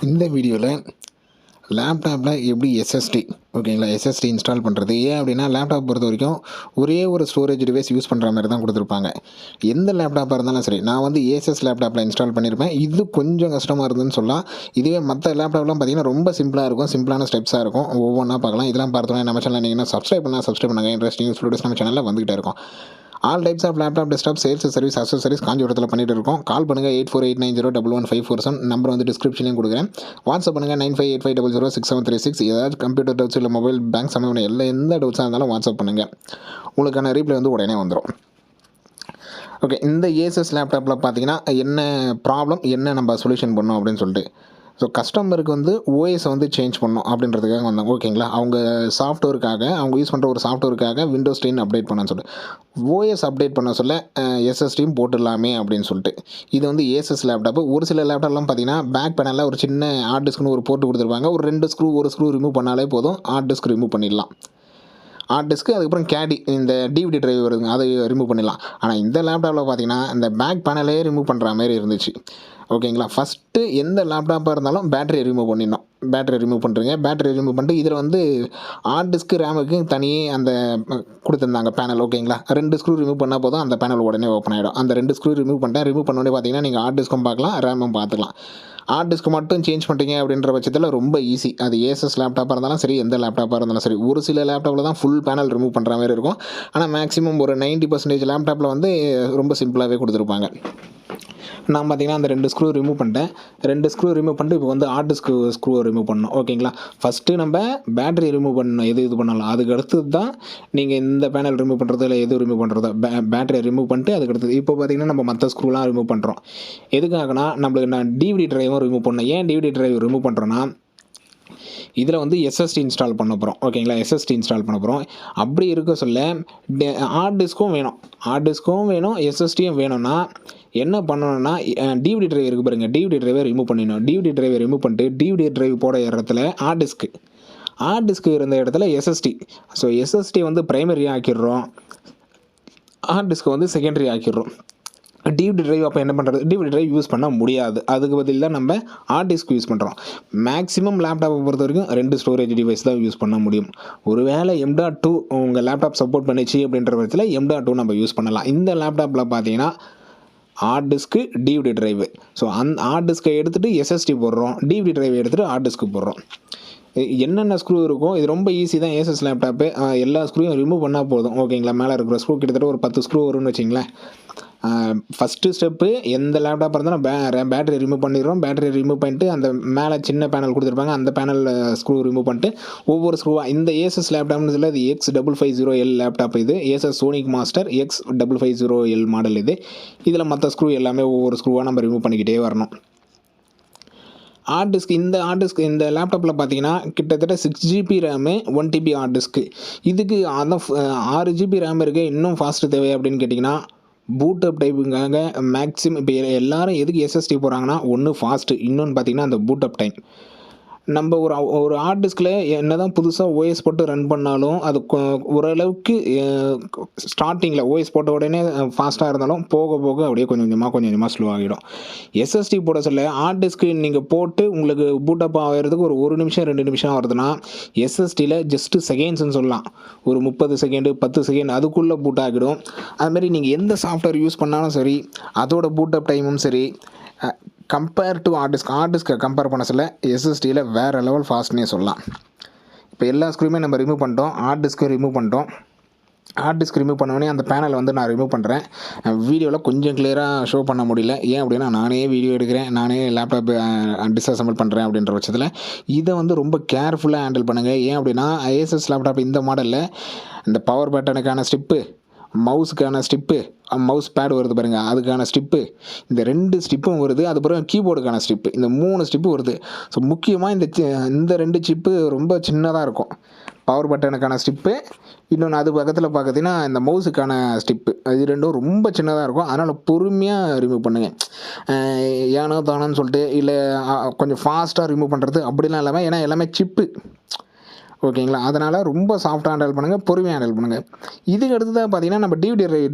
இந்த வீடியோவில் லேப்டாப்பில் எப்படி எஸ்எஸ்டி ஓகேங்களா எஸ்எஸ்டி இன்ஸ்டால் பண்ணுறது. ஏன் அப்படின்னா லேப்டாப் பொறுத்த வரைக்கும் ஒரே ஒரு ஸ்டோரேஜ் டிவைஸ் யூஸ் பண்ணுற மாதிரி தான் கொடுத்துருப்பாங்க. எந்த லேப்டாப்பாக இருந்தாலும் சரி, நான் வந்து ஏசஸ் லேப்டாப்பில் இன்ஸ்டால் பண்ணியிருப்பேன். இது கொஞ்சம் கஷ்டமாக இருந்துன்னு சொல்லலாம். இதுவே மற்ற லேப்டாப்லாம் பார்த்தீங்கன்னா ரொம்ப சிம்பிளாக இருக்கும், சிம்பிளான ஸ்டெப்ஸாக இருக்கும். ஒவ்வொன்றா பார்க்கலாம். இதெல்லாம் பார்த்தோன்னா நம்ம சேனல் நீங்கள் சப்ஸ்கிரைப் பண்ணுங்கள். இன்ட்ரெஸ்டிங் யூஸ்ஃபுல் நம்ம சேனலில் வந்துகிட்டே இருக்கும். All types of laptop desktop sales service accessories காஞ்சிபுரத்தில் பண்ணிட்டு இருக்கோம். கால் பண்ணுங்கள் 8489011547. நம்பர் வந்து டிஸ்கிரிப்ஷன்லையும் கொடுக்குறேன். வாட்ஸ்அப் பண்ணுங்கள் 9585006736. ஏதாவது கம்ப்யூட்டர் டவுட்ஸ் இல்லை மொபைல் பேங்க் சம்மந்தமான எந்த டவுட்ஸாக இருந்தாலும் வாட்ஸ்அப் பண்ணுங்கள். உங்களுக்கான ரீப்ளை வந்து உடனே வந்துடும். ஓகே, இந்த ஏசஸ் லேப்டாப்பில் பார்த்தீங்கன்னா என்ன ப்ராப்ளம், என்ன நம்ம சொல்யூஷன் பண்ணோம் அப்படின்னு சொல்லிட்டு. ஸோ கஸ்டமருக்கு வந்து ஓஎஸை வந்து சேஞ்ச் பண்ணோம் அப்படின்றதுக்காக வந்தாங்க. ஓகேங்களா, அவங்க சாஃப்ட்வேருக்காக, அவங்க யூஸ் பண்ணுற ஒரு சாஃப்ட்வேருக்காக விண்டோஸ் 10 அப்டேட் பண்ண சொல்லிட்டு ஓஎஸ் அப்டேட் பண்ண சொல்ல எஸ்எஸ்டியும் போட்டுடலாமே அப்படின்னு சொல்லிட்டு. இது வந்து ஏசஸ் லேப்டாப்பு. ஒரு சில லேப்டாப்லாம் பார்த்தீங்கன்னா பேக் பேனலில் ஒரு சின்ன ஹார்ட் டிஸ்க்னு ஒரு போட்டு கொடுத்துருப்பாங்க. ஒரு 2 ஸ்க்ரூ, ஒரு ஸ்க்ரூ ரிமூவ் பண்ணாலே போதும், ஹார்ட் டிஸ்க் ரிமூவ் பண்ணிடலாம். ஹார்ட் டிஸ்க்கு அதுக்கப்புறம் கேடி இந்த டிவிடி டிரைவ் வருதுங்க, அதை ரிமூவ் பண்ணிடலாம். ஆனால் இந்த லேப்டாப்பில் பார்த்தீங்கன்னா இந்த பேக் பேனலே ரிமூவ் பண்ணுற மாதிரி இருந்துச்சு. ஓகேங்களா, ஃபஸ்ட்டு எந்த லேப்டாப்பாக இருந்தாலும் பேட்டரி ரிமூவ் பண்ணிடணும். பேட்டரி ரிமூவ் பண்ணுறீங்க, பேட்டரி ரிமூவ் பண்ணிட்டு இதில் வந்து ஹார்ட் டிஸ்க்கு ரேமுக்கு தனியே அந்த கொடுத்துருந்தாங்க பேனல். ஓகேங்களா, 2 ஸ்க்ரூ ரிமூவ் பண்ணால் போதும், அந்த பேனல் உடனே ஓப்பன் ஆகிடும். அந்த 2 ஸ்க்ரூ ரிமூவ் பண்ணிட்டேன். ரிமூவ் பண்ணோடனே பார்த்தீங்கன்னா நீங்கள் ஹார்ட் டிஸ்க்கும் பார்க்கலாம், ரேமும் பார்த்துக்கலாம். ஹார்ட் டிஸ்க் மட்டும் சேஞ்ச் பண்ணுறீங்க அப்படின்ற பட்சத்தில் ரொம்ப ஈஸி. அது ஏசஸ் லேப்டாப்பாக இருந்தாலும் சரி, எந்த லேப்டாப்பாக இருந்தாலும் சரி. ஒரு சில லேப்டாப்பில் தான் ஃபுல் பேனல் ரிமூவ் பண்ணுற மாதிரி இருக்கும். ஆனால் மேக்ஸிமம் ஒரு 90% லேப்டாப்பில் வந்து ரொம்ப சிம்பிளாகவே கொடுத்துருப்பாங்க. நான் பார்த்தீங்கன்னா அந்த 2 ஸ்க்ரூ ரிமூவ் பண்ணிட்டேன். 2 ஸ்க்ரூ ரிமூவ் பண்ணிட்டு இப்போ வந்து ஹார்ட் டிஸ்க் ஸ்க்ரூவை ரிமூவ் பண்ணணும். ஓகேங்களா, ஃபஸ்ட்டு நம்ம பேட்டரி ரிமூவ் பண்ணணும். இது பண்ணலாம். அதுக்கு அடுத்தது தான் நீங்கள் இந்த பேனல் ரிமூவ் பண்ணுறது இல்லை எது ரிமூவ் பண்ணுறதோ. பேட்டரியை ரிமூவ் பண்ணிட்டு அதுக்கு அடுத்தது இப்போ பார்த்தீங்கன்னா நம்ம மற்ற ஸ்க்ரூலாம் ரிமூவ் பண்ணுறோம். எதுக்காகனா நம்மளுக்கு நான் டிவிடி டிரைவும் ரிமூவ் பண்ணேன். ஏன் டிவிடி டிரைவ் ரிமூவ் பண்ணுறோன்னா இதில் வந்து எஸ்எஸ்டி இன்ஸ்டால் பண்ண போகிறோம். ஓகேங்களா, எஸ்எஸ்டி இன்ஸ்டால் பண்ண போகிறோம். அப்படி இருக்க சொல்ல ஹார்ட் டிஸ்க்கும் வேணும், எஸ்எஸ்டியும் வேணும்னா என்ன பண்ணணும்னா டிவிடி டிரைவ் இருக்குது பாருங்கள், டிவிடி டிரைவை ரிமூவ் பண்ணிடணும். டிவிடி டிரைவை ரிமூவ் பண்ணிட்டு டிவிடி டிரைவ் போட இடத்துல ஹார்ட் டிஸ்க்கு இருந்த இடத்துல எஸ்எஸ்டி. ஸோ எஸ்எஸ்டி வந்து ப்ரைமரி ஆக்கிடுறோம், ஹார்ட் டிஸ்க்கு வந்து செகண்டரி ஆக்கிடுறோம். டிவிடி டிரைவ் அப்போ என்ன பண்ணுறது, டிவிடி டிரைவ் யூஸ் பண்ண முடியாது. அதுக்கு பதில் தான் நம்ம ஹார்ட் டிஸ்க் யூஸ் பண்ணுறோம். மேக்ஸிமம் லேப்டாப்பை பொறுத்த வரைக்கும் 2 ஸ்டோரேஜ் டிவைஸ் தான் யூஸ் பண்ண முடியும். ஒருவேளை M.2 உங்கள் லேப்டாப் சப்போர்ட் பண்ணிச்சு அப்படின்ற பட்சத்தில் M.2 நம்ம யூஸ் பண்ணலாம். இந்த லேப்டாப்பில் பார்த்தீங்கன்னா hard disk, DVD drive. So அந்த ஹார்ட் டிஸ்க்கை எடுத்துகிட்டு எஸ்எஸ்டி போடுறோம், டிவிடி டிரைவை எடுத்துகிட்டு ஹார்ட் டிஸ்க்கு போடுறோம். என்னென்ன ஸ்க்ரூ இருக்கும், இது ரொம்ப ஈஸி தான். ஏசஸ் லேப்டாப்பு எல்லா ஸ்க்ரூயும் ரிமூவ் பண்ணால் போதும். ஓகேங்களா, மேலே இருக்கிற ஸ்க்ரூ கிட்டத்தட்ட ஒரு 10 ஸ்க்ரூ வரும்னு வச்சிங்களேன். ஃபஸ்ட்டு ஸ்டெப்பு எந்த லேப்டாப்பாக இருந்தாலும் பேட்டரி ரிமூவ் பண்ணிடுறோம். பேட்டரி ரிமூவ் பண்ணிட்டு அந்த மேலே சின்ன பேனல் கொடுத்துருப்பாங்க, அந்த பேனல் ஸ்க்ரூ ரிமூவ் பண்ணிட்டு ஒவ்வொரு ஸ்க்ரூவாக. இந்த ஏசஸ் லேப்டாப்னு சொல்ல இது X550L லேப்டாப். இது aces sonic master X550L model. இதில் மற்ற ஸ்க்ரூ எல்லாமே ஒவ்வொரு ஸ்க்ரூவாக நம்ம ரிமூவ் பண்ணிக்கிட்டே வரணும். ஹார்ட் டிஸ்க் இந்த லேப்டாப்பில் பார்த்தீங்கன்னா கிட்டத்தட்ட 6GB RAM, 1TB heart disc. இதுக்கு அதான் 6GB ரேம் இருக்குது. இன்னும் ஃபாஸ்ட்டு தேவை அப்படின்னு கேட்டிங்கன்னா பூட்டப் டைப்புக்காக மேக்ஸிமம் இப்போ எல்லோரும் எதுக்கு எஸ்எஸ்டி போகிறாங்கன்னா ஒன்று ஃபாஸ்ட்டு, இன்னொன்று பார்த்தீங்கன்னா அந்த பூட்டப் டைம். நம்ம ஒரு ஹார்ட் டிஸ்கில் என்ன தான் புதுசாக ஓஎஸ் போட்டு ரன் பண்ணாலும் அது ஓரளவுக்கு ஸ்டார்டிங்கில் ஓஎஸ் போட்ட உடனே ஃபாஸ்ட்டாக இருந்தாலும் போக போக அப்படியே கொஞ்சம் கொஞ்சமாக ஸ்லோ ஆகிடும். எஸ்எஸ்டி போட சொல்ல ஹார்ட் டிஸ்க்கு நீங்கள் போட்டு உங்களுக்கு பூட்டப் ஆகிறதுக்கு ஒரு நிமிஷம் 2 நிமிஷம் ஆகுதுன்னா எஸ்எஸ்டியில் ஜஸ்ட்டு செகண்ட்ஸ்ன்னு சொல்லலாம். ஒரு 30 செகண்டு 10 செகண்ட் அதுக்குள்ளே பூட் ஆகிடும். அதுமாதிரி நீங்கள் எந்த சாஃப்ட்வேர் யூஸ் பண்ணாலும் சரி, அதோட பூட்டப் டைமும் சரி, கம்பேர் டு ஹார்ட் டிஸ்க்கை கம்பேர் பண்ண சொல்ல எஸ்எஸ்டியில் வேறு லெவல் ஃபாஸ்ட்னே சொல்லலாம். இப்போ எல்லா ஸ்க்ரூமே நம்ம ரிமூவ் பண்ணிட்டோம், ஹார்ட் டிஸ்க்கு ரிமூவ் பண்ணிட்டோம். ஹார்ட் டிஸ்க் ரிமூவ் பண்ணோடனே அந்த பேனலை வந்து நான் ரிமூவ் பண்ணுறேன். வீடியோவில் கொஞ்சம் கிளியராக ஷோ பண்ண முடியல. ஏன் அப்படின்னா நானே வீடியோ எடுக்கிறேன், நானே லேப்டாப் டிஸ்அசம்பிள் பண்ணுறேன் அப்படின்ற பட்சத்தில் இதை வந்து ரொம்ப கேர்ஃபுல்லாக ஹேண்டில் பண்ணுங்கள். ஏன் அப்படின்னா ஏசஸ் லேப்டாப் இந்த மாடலில் இந்த பவர் பட்டனுக்கான ஸ்டிப்பு, மவுஸுக்கான ஸ்டிப்பு, மவுஸ் பேடு வருது பாருங்கள், அதுக்கான ஸ்டிப்பு, இந்த 2 ஸ்டிப்பும் வருது. அதுக்கப்புறம் கீபோர்டுக்கான ஸ்டிப்பு, இந்த 3 ஸ்டிப்பு வருது. ஸோ முக்கியமாக இந்த 2 சிப்பு ரொம்ப சின்னதாக இருக்கும். பவர் பட்டனுக்கான ஸ்டிப்பு, இன்னொன்று அது பக்கத்தில் பார்த்தீங்கன்னா இந்த மவுஸுக்கான ஸ்டிப்பு, இது 2ம் ரொம்ப சின்னதாக இருக்கும். அதனால் பொறுமையாக ரிமூவ் பண்ணுங்கள். ஏனோ தானோன்னு சொல்லிட்டு இல்லை கொஞ்சம் ஃபாஸ்ட்டாக ரிமூவ் பண்ணுறது அப்படிலாம் இல்லாமல், ஏன்னா எல்லாமே சிப்பு. ஓகேங்களா, அதனால் ரொம்ப சாஃப்டாக ஹேண்டில் பண்ணுங்கள், பொறுமையாக ஹேண்டில் பண்ணுங்கள். இதுக்கு அடுத்ததாக பார்த்தீங்கன்னா நம்ம டிவிடி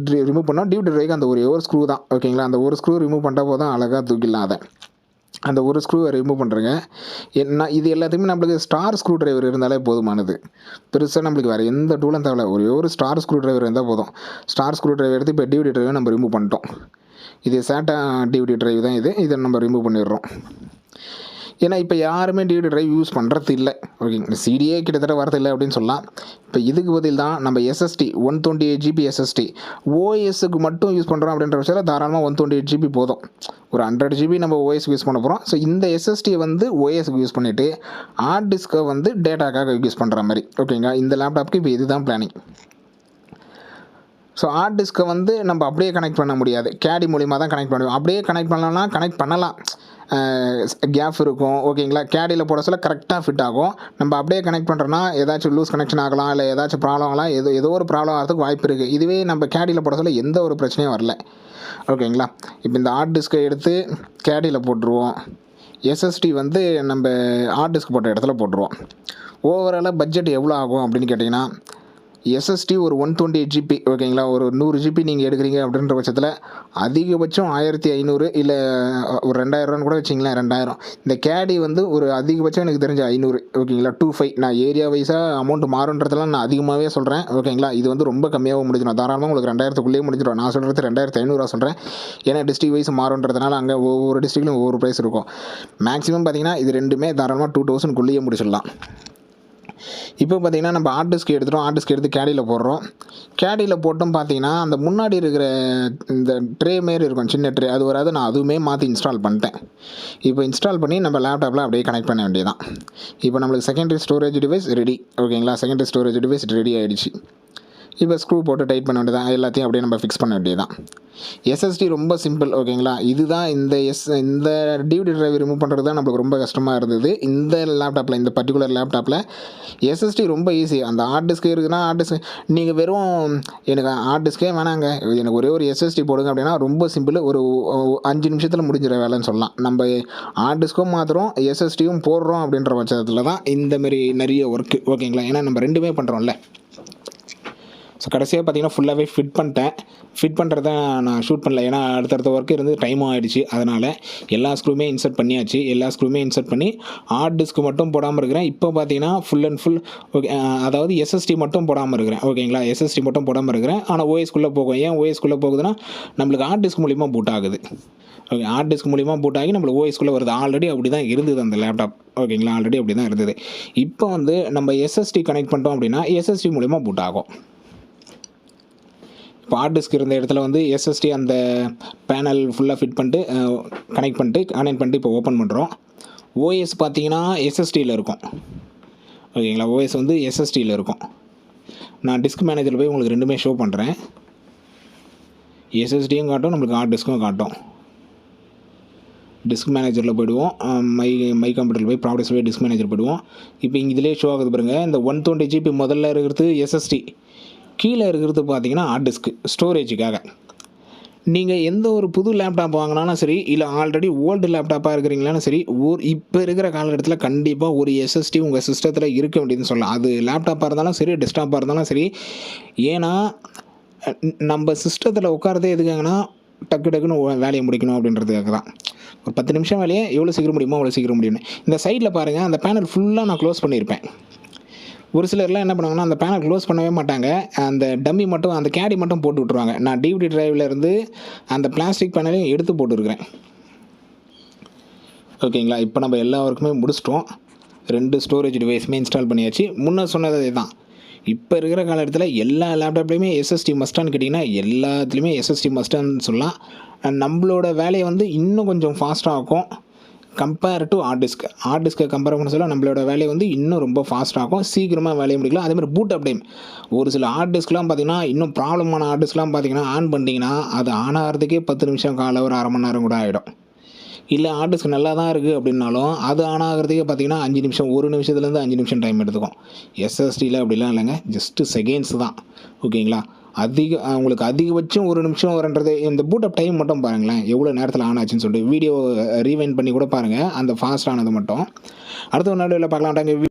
ரிமூவ் பண்ணோம். டிவிடி டிரைவுக்கு அந்த ஒரு ஸ்க்ரூ தான். ஓகேங்களா, அந்த ஒரு ஸ்க்ரூ ரிமூவ் பண்ணிட்டா போதும், அழகாக தூக்கிடலாம். அதை அந்த ஒரு ஸ்க்ரூவை ரிமூவ் பண்ணுறேங்க. இது எல்லாத்துக்குமே நம்மளுக்கு ஸ்டார் ஸ்க்ரூ டிரைவர் இருந்தாலே போதுமானது. பெருசாக நம்மளுக்கு வேறு எந்த டூலும் தேவையில்ல. ஒரே ஒரு ஸ்டார் ஸ்க்ரூ டிரைவர் இருந்தால் போதும். ஸ்டார் ஸ்க்ரூ டிரைவர் எடுத்து இப்போ டிவிடி டிரைவை நம்ம ரிமூவ் பண்ணிட்டோம். இது SATA டிவிடி டிரைவ் தான் இது. இதை நம்ம ரிமூவ் பண்ணிடுறோம். ஏன்னா இப்போ யாருமே டிவிடி டிரைவ் யூஸ் பண்ணுறது இல்லை. ஓகேங்க, சிடியே கிட்டத்தட்ட வரதில்லை அப்படின்னு சொல்லலாம். இப்போ இதுக்கு பதில் தான் நம்ம SSD 128 GB SSD ஓஎஸ்க்கு மட்டும் யூஸ் பண்ணுறோம் அப்படின்ற பட்சத்தில் தாராளமாக 128 GB போதும். ஒரு 100 GB நம்ம ஓஎஸ்க்கு யூஸ் பண்ண போகிறோம். ஸோ இந்த SSD வந்து ஓஎஸ்க்கு யூஸ் பண்ணிவிட்டு ஹார்ட் டிஸ்க்கை வந்து டேட்டாக்காக யூஸ் பண்ணுற மாதிரி. ஓகேங்களா, இந்த லேப்டாப்க்கு இப்போ இதுதான் பிளானிங். ஸோ ஹார்ட் டிஸ்க்கை வந்து நம்ம அப்படியே கனெக்ட் பண்ண முடியாது. கேடி மூலிமா தான் கனெக்ட் பண்ணுவோம். அப்படியே கனெக்ட் பண்ணலாம்னா கனெக்ட் பண்ணலாம், கேப் இருக்கும். ஓகேங்களா, கேடியில் போட சொல்ல கரெக்டாக ஃபிட் ஆகும். நம்ம அப்படியே கனெக்ட் பண்ணுறோன்னா ஏதாச்சும் லூஸ் கனெக்ஷன் ஆகலாம், இல்லை ஏதாச்சும் ப்ராப்ளம் ஆகலாம், ஏதோ ஒரு ப்ராப்ளம் ஆகிறதுக்கு வாய்ப்பு இருக்குது. இதுவே நம்ம கேடியில் போட சொல்ல எந்த ஒரு பிரச்சனையும் வரல. ஓகேங்களா, இப்போ இந்த ஹார்ட் டிஸ்க்கை எடுத்து கேடியில் போட்டுருவோம். SSD வந்து நம்ம ஹார்ட் டிஸ்க் போட்ட இடத்துல போட்டுருவோம். ஓவராலாக பட்ஜெட் எவ்வளோ ஆகும் அப்படின்னு கேட்டிங்கன்னா, SSD ஒரு 128 GB. ஓகேங்களா, ஒரு 100 GB நீங்கள் எடுக்கிறீங்க அப்படின்ற பட்சத்தில் அதிகபட்சம் 1500 இல்லை ஒரு 2000 கூட வச்சிங்களேன். 2000. இந்த கேடி வந்து ஒரு அதிகபட்சம் எனக்கு தெரிஞ்ச 500. ஓகேங்களா, 25. நான் ஏரியா வைஸாக அமௌண்ட் மாறுன்றதெல்லாம் நான் அதிகமாகவே சொல்கிறேன். ஓகேங்களா, இது வந்து ரொம்ப கம்மியாகவும் முடிஞ்சிடும். தாராளமாக உங்களுக்கு 2000க்குள்ளேயே முடிஞ்சிடும். நான் சொல்கிறது 2500 சொல்கிறேன். ஏன்னா டிஸ்ட்ரிக் வைஸ் மாறுன்றதுனால அங்கே ஒவ்வொரு டிஸ்ட்ரிக்ட்லையும் ஒவ்வொரு ப்ரைஸ் இருக்கும். மேக்ஸிமம் பார்த்தீங்கன்னா இது ரெண்டுமே தாராளமாக 2000க்குள்ளேயே முடிச்சிடலாம். இப்போ பார்த்தீங்கன்னா நம்ம ஹார்ட் டிஸ்க் எடுத்துகிறோம். ஹார்ட் டிஸ்க் எடுத்து கேடியில் போடுறோம். கேடியில் போட்டும் பார்த்தீங்கன்னா அந்த முன்னாடி இருக்கிற இந்த ட்ரே மாரி இருக்கும், சின்ன ட்ரே, அது வராது. நான் அதுவுமே மாற்றி இன்ஸ்டால் பண்ணிட்டேன். இப்போ இன்ஸ்டால் பண்ணி நம்ம லேப்டாப்பில் அப்படியே கனெக்ட் பண்ண வேண்டியதான். இப்போ நம்மளுக்கு செகண்டரி ஸ்டோரேஜ் டிவைஸ் ரெடி. ஓகேங்களா, செகண்டரி ஸ்டோரேஜ் டிவைஸ் ரெடி ஆகிடுச்சு. இப்போ ஸ்க்ரூ போட்டு டைட் பண்ண வேண்டியதான். எல்லாத்தையும் அப்படியே நம்ம ஃபிக்ஸ் பண்ண வேண்டியதான். SSD ரொம்ப சிம்பிள். ஓகேங்களா, இதுதான் இந்த டிவிடி டிரைவ் ரிமூவ் பண்ணுறது தான் நம்மளுக்கு ரொம்ப கஷ்டமாக இருந்தது. இந்த லேப்டாப்பில், இந்த பர்டிகுலர் லேப்டாப்பில் SSD ரொம்ப ஈஸி. அந்த ஹார்ட் டிஸ்க் இருக்குதுன்னா ஹார்ட் டிஸ்க் நீங்கள் வெறும் எனக்கு ஹார்ட் டிஸ்கே வேணாங்க, எனக்கு ஒரே ஒரு SSD போடுங்க அப்படின்னா ரொம்ப சிம்பிள். ஒரு 5 நிமிஷத்தில் முடிஞ்சிட வேலைன்னு சொல்லலாம். நம்ம ஹார்ட் டிஸ்க்கும் மாத்திரம் SSDயும் போடுறோம் அப்படின்ற பட்சத்தில் தான் இந்தமாரி நிறைய ஒர்க்கு. ஓகேங்களா, ஏன்னா நம்ம ரெண்டுமே பண்ணுறோம்ல. ஸோ கடைசியாக பார்த்தீங்கன்னா ஃபுல்லாகவே ஃபிட் பண்ணிட்டேன். ஃபிட் பண்ணுறத நான் ஷூட் பண்ணல, ஏன்னா அடுத்தடுத்த ஒர்க் இருந்து டைமும் ஆகிடுச்சு. அதனால் எல்லா ஸ்க்ரூமே இன்சர்ட் பண்ணியாச்சு. எல்லா ஸ்க்ரூமே இன்சர்ட் பண்ணி ஹார்ட் டிஸ்க் மட்டும் போடாமல் இருக்கிறேன். இப்போ பார்த்தீங்கன்னா ஃபுல் அண்ட் ஃபுல் ஓகே, அதாவது SSD மட்டும் போடாமல் இருக்கிறேன். ஓகேங்களா, SSD மட்டும் போடாமல் இருக்கிறேன். ஆனால் ஓஎஸ்குள்ளே போகும். ஏன் ஓஎஸ்குள்ளே போகுதுன்னா நம்மளுக்கு ஹார்ட் டிஸ்க் மூலிமா பூட் ஆகுது. ஓகே, ஹார்ட் டிஸ்க் மூலிமா பூட் ஆகி நம்மளுக்கு ஓஎஸ்குள்ளே வருது. ஆல்ரெடி அப்படி தான் இருந்தது அந்த லேப்டாப். ஓகேங்களா, ஆல்ரெடி அப்படி தான் இருந்தது. இப்போ வந்து நம்ம SSD கனெக்ட் பண்ணிட்டோம் அப்படின்னா SSD மூலிமா பூட் ஆகும். இப்போ ஹார்ட் டிஸ்க் இருந்த இடத்துல வந்து SSD அந்த பேனல் ஃபுல்லாக ஃபிட் பண்ணிட்டு கனெக்ட் பண்ணிட்டு இப்போ ஓப்பன் பண்ணுறோம். ஓஎஸ் பார்த்தீங்கன்னா SSDயில் இருக்கும். ஓகேங்களா, ஓஎஸ் வந்து SSDயில் இருக்கும். நான் டிஸ்க் மேனேஜரில் போய் உங்களுக்கு ரெண்டுமே ஷோ பண்ணுறேன். SSDயும் காட்டும், நம்மளுக்கு ஹார்ட் டிஸ்க்கும் காட்டும். டிஸ்க் மேனேஜரில் போய்டுவோம். மை கம்ப்யூட்டரில் போய் ப்ராப்பர்ட்டிஸில் போய் டிஸ்க் மேனேஜர் போய்டுவோம். இப்போ இதிலே ஷோ ஆகுது பாருங்கள். இந்த 120 GB முதல்ல இருக்கிறது SSD, கீழே இருக்கிறது பார்த்தீங்கன்னா ஹார்ட் டிஸ்க்கு ஸ்டோரேஜுக்காக. நீங்கள் எந்த ஒரு புது லேப்டாப் வாங்கினாலும் சரி, இல்லை ஆல்ரெடி ஓல்டு லேப்டாப்பாக இருக்கிறீங்களாலும் சரி, இப்போ இருக்கிற காலகட்டத்தில் கண்டிப்பாக ஒரு SSD உங்கள் சிஸ்டத்தில் இருக்க வேண்டியதுன்னு சொல்லலாம். அது லேப்டாப்பாக இருந்தாலும் சரி, டெஸ்க்டாப்பாக இருந்தாலும் சரி. ஏன்னா நம்ம சிஸ்டத்தில் உட்காரதே எதுக்காங்கன்னா டக்குன்னு வேலையை முடிக்கணும் அப்படின்றதுக்காக தான். ஒரு 10 நிமிஷம் வேலையை எவ்வளோ சீக்கிரம் முடியுமோ அவ்வளோ சீக்கிரம் முடியும்னு. இந்த சைடில் பாருங்கள், அந்த பேனல் ஃபுல்லாக நான் க்ளோஸ் பண்ணியிருப்பேன். ஒரு சிலர்லாம் என்ன பண்ணுவாங்கன்னா அந்த பேனல் க்ளோஸ் பண்ணவே மாட்டாங்க. அந்த டம்மி மட்டும், அந்த கேடி மட்டும் போட்டு விட்ருவாங்க. நான் டிவிடி டிரைவில் இருந்து அந்த பிளாஸ்டிக் பேனலையும் எடுத்து போட்டுருக்கிறேன். ஓகேங்களா, இப்போ நம்ம எல்லா ஒர்க்குமே முடிச்சிட்டோம். 2 ஸ்டோரேஜ் டிவைஸுமே இன்ஸ்டால் பண்ணியாச்சு. முன்னே சொன்னதே தான். இப்போ இருக்கிற காலகட்டத்தில் எல்லா லேப்டாப்லேயுமே SSD மஸ்ட்டான்னு கேட்டிங்கன்னா எல்லாத்துலேயுமே SSD மஸ்ட்டான்னு சொல்லலாம். நம்மளோட வேலையை வந்து இன்னும் கொஞ்சம் ஃபாஸ்ட்டாக இருக்கும் கம்பேர் டு ஹார்ட் டிஸ்க்கை கம்பேர் பண்ண சொல்ல நம்மளோட வேலையை வந்து இன்னும் ரொம்ப ஃபாஸ்ட்டாகும், சீக்கிரமாக வேலையை முடிக்கலாம். அதேமாதிரி பூட் அப் டைம், ஒரு சில ஹார்ட் டிஸ்க்லாம் பார்த்திங்கன்னா இன்னும் ப்ராப்ளமான ஹார்ட் டிஸ்க்லாம் பார்த்திங்கன்னா ஆன் பண்ணிட்டீங்கன்னா அது ஆன் ஆகிறதுக்கே 10 நிமிஷம், காலை ஒரு 1/2 மணி நேரம் கூட ஆகிடும். இல்லை ஹார்ட் டிஸ்க் நல்லா தான் இருக்குது அப்படின்னாலும் அது ஆன் ஆகிறதுக்கே பார்த்திங்கன்னா 5 நிமிஷம், 1 நிமிஷத்துலேருந்து 5 நிமிஷம் டைம் எடுத்துக்கும். SSDயில் அப்படிலாம் இல்லைங்க, ஜஸ்ட்டு செகண்ட்ஸ் தான். ஓகேங்களா, உங்களுக்கு அதிகபட்சம் 1 நிமிஷம் வரன்றது. இந்த பூட் அப் டைம் மட்டும் பாருங்களேன், எவ்வளோ நேரத்தில் ஆன் ஆச்சுன்னு சொல்லிட்டு வீடியோ ரீவைண்ட் பண்ணி கூட பாருங்கள், அந்த ஃபாஸ்ட் ஆனது மட்டும். அடுத்த ஒரு நாள் பார்க்கலாம்.